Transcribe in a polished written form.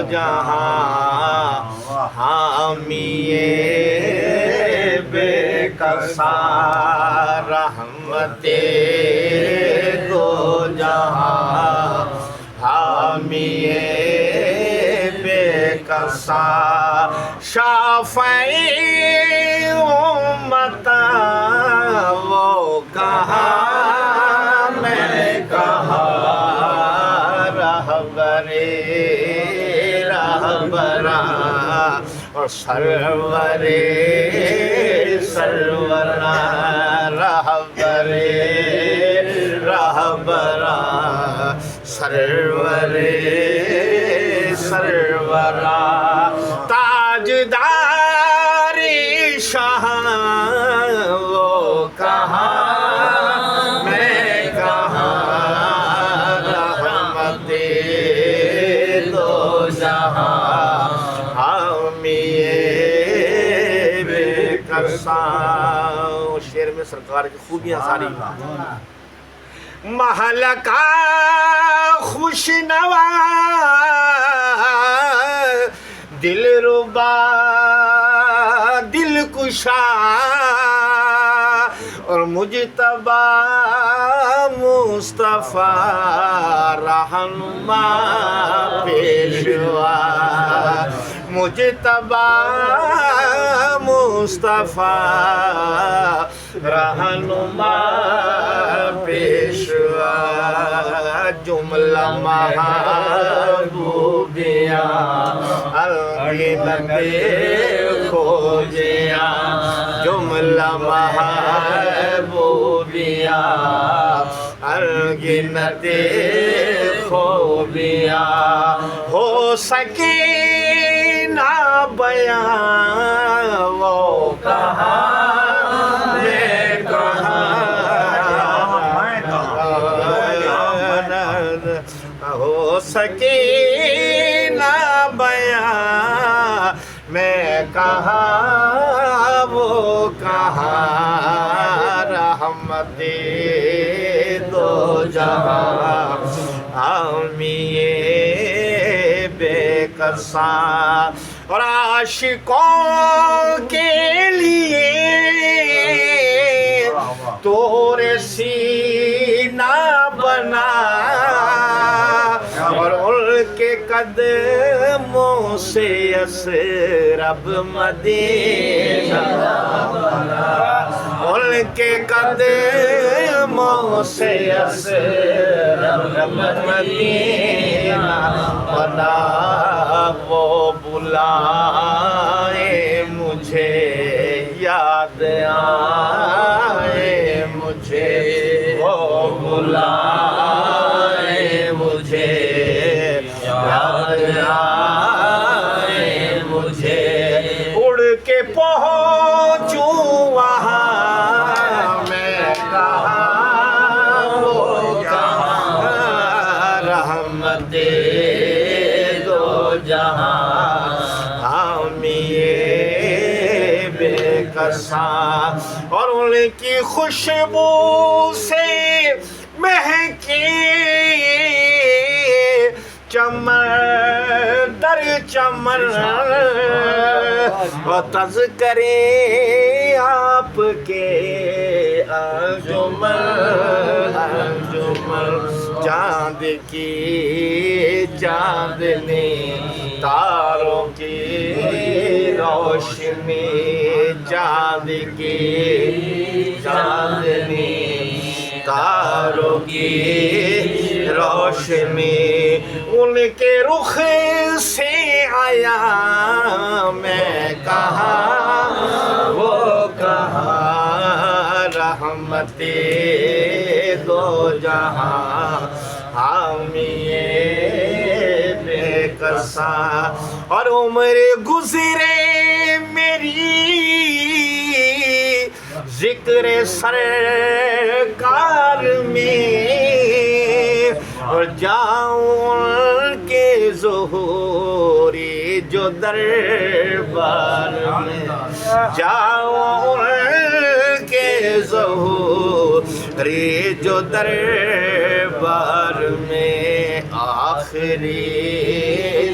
جہاں حامی بے کسا رحمت دو جہاں حامی بے کسا شافعی امت وہ کہاں میں کہاں رہبراں اور سرور سروراں رہبراں سرور سروراں تاجداری شاہ وہ کہاں میں کہاں رحمت دو جہاں حامی بے کسا شعر میں سرکار کی خوبیاں ساری محل کا خوش نوا دل ربا دل کشا اور مجتبی مصطفیٰ رہنما پیشوا مجتبی مصطفیٰ رہنما پیشوا جملہ محبوبیاں الگنت کھوجیاں جملہ محبوبیاں الگنت خوبیاں ہو سکے نہ بیان وہ کہاں میں کہاں ہو سکے نہ بیان میں کہاں وہ کہاں رحمت دو جہاں حامی بے کسا اور عاشقوں کے لیے تورے سینہ بنا اور ان کے قدموں سے اسرب مدینہ بنا ان کے قدموں سے اسرب مدینہ بنا وہ بلائے مجھے یاد آئے مجھے وہ بلائے مجھے یاد آئے مجھے اڑ کے پہنچوں وہاں میں کہاں وہ کہاں رحمت دو جہاں حامی بے کسا اور ان کی خوشبو سے مہکی چمن در چمن اور تذکرے آپ کے انجمن چاند کی چاندنی تاروں کی روشنی چاند کی چاندنی تاروں کی روشنی ان کے رخ سے آیا میں کہاں وہ کہاں رحمت دو جہاں حامی بے کسا اور عمر گزرے میری ذکر سرکار میں اور جاؤں کے ظہوری جو دربار میں جاؤں کے ظہوری جو دربار میں آخری